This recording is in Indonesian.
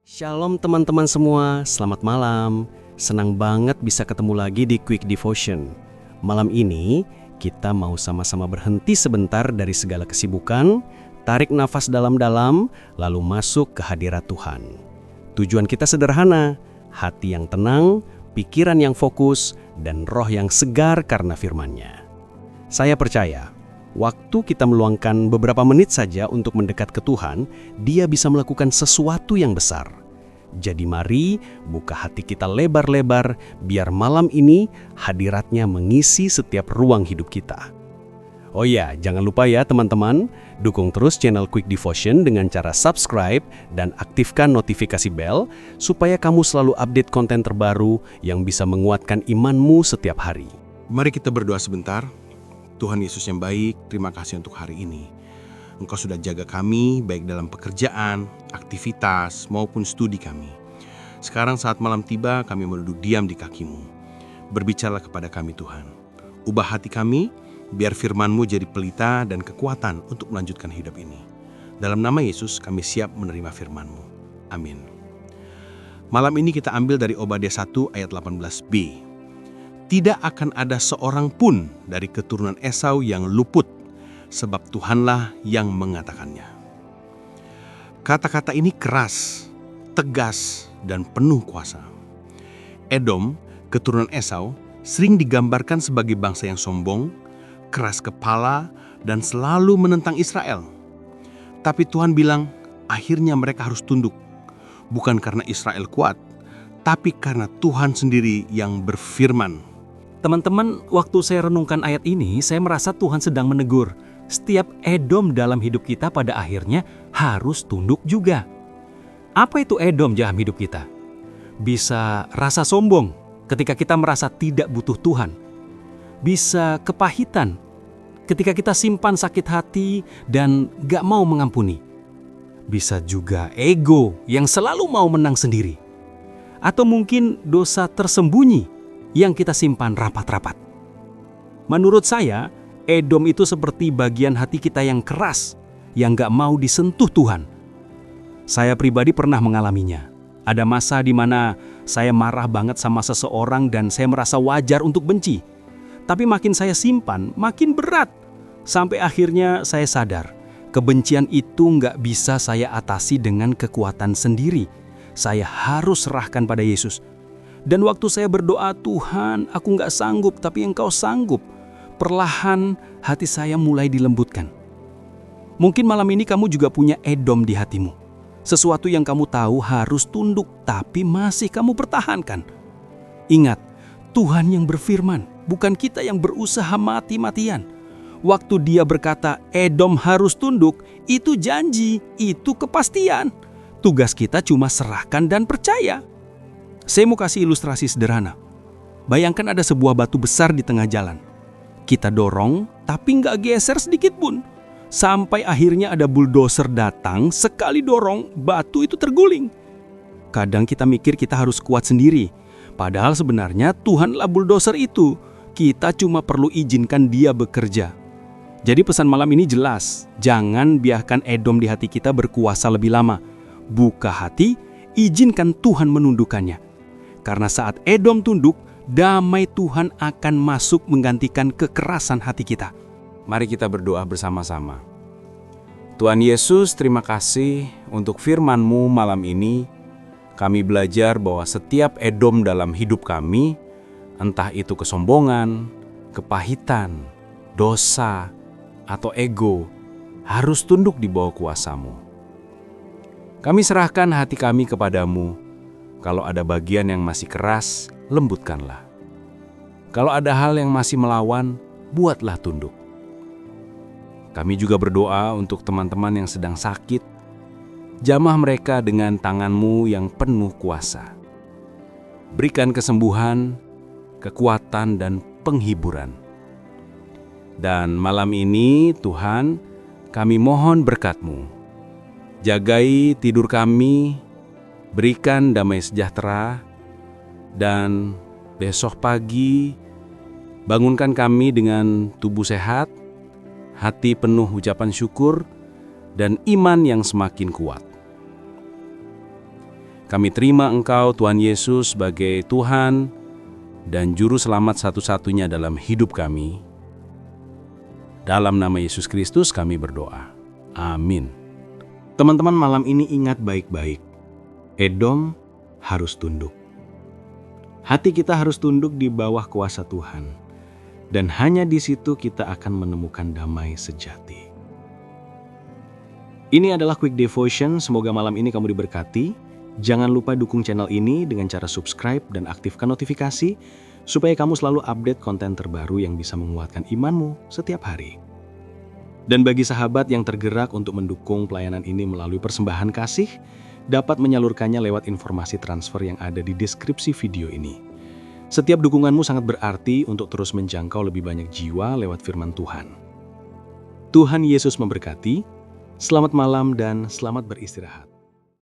Shalom teman-teman semua, selamat malam. Senang banget bisa ketemu lagi di Quick Devotion. Malam ini kita mau sama-sama berhenti sebentar dari segala kesibukan, tarik nafas dalam-dalam, lalu masuk ke hadirat Tuhan. Tujuan kita sederhana, hati yang tenang, pikiran yang fokus, dan roh yang segar karena firman-Nya. Saya percaya, waktu kita meluangkan beberapa menit saja untuk mendekat ke Tuhan, Dia bisa melakukan sesuatu yang besar. Jadi mari buka hati kita lebar-lebar, biar malam ini hadirat-Nya mengisi setiap ruang hidup kita. Oh ya, jangan lupa ya teman-teman, dukung terus channel Quick Devotion dengan cara subscribe dan aktifkan notifikasi bel, supaya kamu selalu update konten terbaru yang bisa menguatkan imanmu setiap hari. Mari kita berdoa sebentar. Tuhan Yesus yang baik, terima kasih untuk hari ini. Engkau sudah jaga kami, baik dalam pekerjaan, aktivitas, maupun studi kami. Sekarang saat malam tiba, kami mau duduk diam di kaki-Mu. Berbicaralah kepada kami Tuhan. Ubah hati kami, biar firman-Mu jadi pelita dan kekuatan untuk melanjutkan hidup ini. Dalam nama Yesus, kami siap menerima firman-Mu. Amin. Malam ini kita ambil dari Obadiah 1 ayat 18b. Tidak akan ada seorang pun dari keturunan Esau yang luput, sebab Tuhanlah yang mengatakannya. Kata-kata ini keras, tegas, dan penuh kuasa. Edom, keturunan Esau, sering digambarkan sebagai bangsa yang sombong, keras kepala, dan selalu menentang Israel. Tapi Tuhan bilang, akhirnya mereka harus tunduk, bukan karena Israel kuat, tapi karena Tuhan sendiri yang berfirman. Teman-teman, waktu saya renungkan ayat ini, saya merasa Tuhan sedang menegur. Setiap Edom dalam hidup kita pada akhirnya harus tunduk juga. Apa itu Edom dalam hidup kita? Bisa rasa sombong ketika kita merasa tidak butuh Tuhan. Bisa kepahitan ketika kita simpan sakit hati dan gak mau mengampuni. Bisa juga ego yang selalu mau menang sendiri. Atau mungkin dosa tersembunyi yang kita simpan rapat-rapat. Menurut saya, Edom itu seperti bagian hati kita yang keras, yang gak mau disentuh Tuhan. Saya pribadi pernah mengalaminya. Ada masa di mana saya marah banget sama seseorang dan saya merasa wajar untuk benci. Tapi makin saya simpan, makin berat. Sampai akhirnya saya sadar, kebencian itu gak bisa saya atasi dengan kekuatan sendiri. Saya harus serahkan pada Yesus. Dan waktu saya berdoa, Tuhan, aku gak sanggup, tapi Engkau sanggup. Perlahan hati saya mulai dilembutkan. Mungkin malam ini kamu juga punya Edom di hatimu. Sesuatu yang kamu tahu harus tunduk, tapi masih kamu pertahankan. Ingat, Tuhan yang berfirman, bukan kita yang berusaha mati-matian. Waktu Dia berkata, Edom harus tunduk, itu janji, itu kepastian. Tugas kita cuma serahkan dan percaya. Saya mau kasih ilustrasi sederhana. Bayangkan ada sebuah batu besar di tengah jalan. Kita dorong, tapi nggak geser sedikit pun. Sampai akhirnya ada bulldozer datang, sekali dorong, batu itu terguling. Kadang kita mikir kita harus kuat sendiri. Padahal sebenarnya Tuhanlah bulldozer itu. Kita cuma perlu izinkan Dia bekerja. Jadi pesan malam ini jelas. Jangan biarkan Edom di hati kita berkuasa lebih lama. Buka hati, izinkan Tuhan menundukkannya. Karena saat Edom tunduk, damai Tuhan akan masuk menggantikan kekerasan hati kita. Mari kita berdoa bersama-sama. Tuhan Yesus, terima kasih untuk firman-Mu malam ini. Kami belajar bahwa setiap Edom dalam hidup kami, entah itu kesombongan, kepahitan, dosa, atau ego, harus tunduk di bawah kuasa-Mu. Kami serahkan hati kami kepadamu. Kalau ada bagian yang masih keras, lembutkanlah. Kalau ada hal yang masih melawan, buatlah tunduk. Kami juga berdoa untuk teman-teman yang sedang sakit. Jamah mereka dengan tangan-Mu yang penuh kuasa. Berikan kesembuhan, kekuatan, dan penghiburan. Dan malam ini, Tuhan, kami mohon berkat-Mu. Jagai tidur kami, berikan damai sejahtera, dan besok pagi bangunkan kami dengan tubuh sehat, hati penuh ucapan syukur, dan iman yang semakin kuat. Kami terima Engkau, Tuhan Yesus, sebagai Tuhan dan Juru Selamat satu-satunya dalam hidup kami. Dalam nama Yesus Kristus kami berdoa. Amin. Teman-teman, malam ini ingat baik-baik. Edom harus tunduk. Hati kita harus tunduk di bawah kuasa Tuhan. Dan hanya di situ kita akan menemukan damai sejati. Ini adalah Quick Devotion. Semoga malam ini kamu diberkati. Jangan lupa dukung channel ini dengan cara subscribe dan aktifkan notifikasi supaya kamu selalu update konten terbaru yang bisa menguatkan imanmu setiap hari. Dan bagi sahabat yang tergerak untuk mendukung pelayanan ini melalui persembahan kasih, dapat menyalurkannya lewat informasi transfer yang ada di deskripsi video ini. Setiap dukunganmu sangat berarti untuk terus menjangkau lebih banyak jiwa lewat firman Tuhan. Tuhan Yesus memberkati. Selamat malam dan selamat beristirahat.